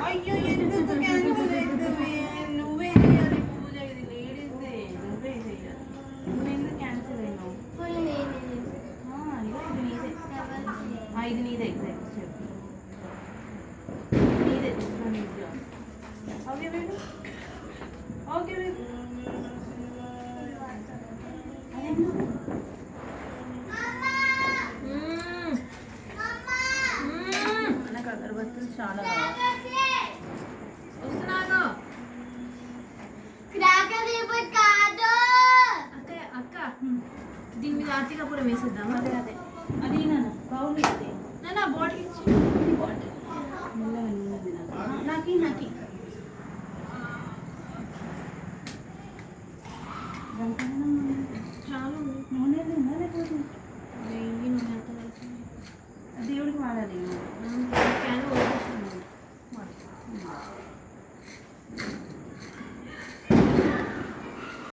అయ్యో ఎందుకు క్యాన్సిల్ అవుతుంది? నువ్వే చేయాలి పూజ, ఇది లేడీస్దే, నువ్వే చేయాలి. నువ్వు ఎందుకు క్యాన్సిల్ అయినావు? ఇది నీదే ఎగ్జాక్ట్ చెప్పు. నీదే ఓకే వేడు, ఓకే వేడు. నాకు అగరబత్తులు చాలా వస్తున్నాను. అక్క దీని మీద ఆర్తి కపూరం వేసేద్దాం. అదే అదే అది నాన్న బౌల్ ఇస్తే నాన్న బాటిల్ ఇచ్చి బాటిల్ నాకి నాకి చాలా నూనె ఉందా లేకపోతే దేవుడికి వాడాలి.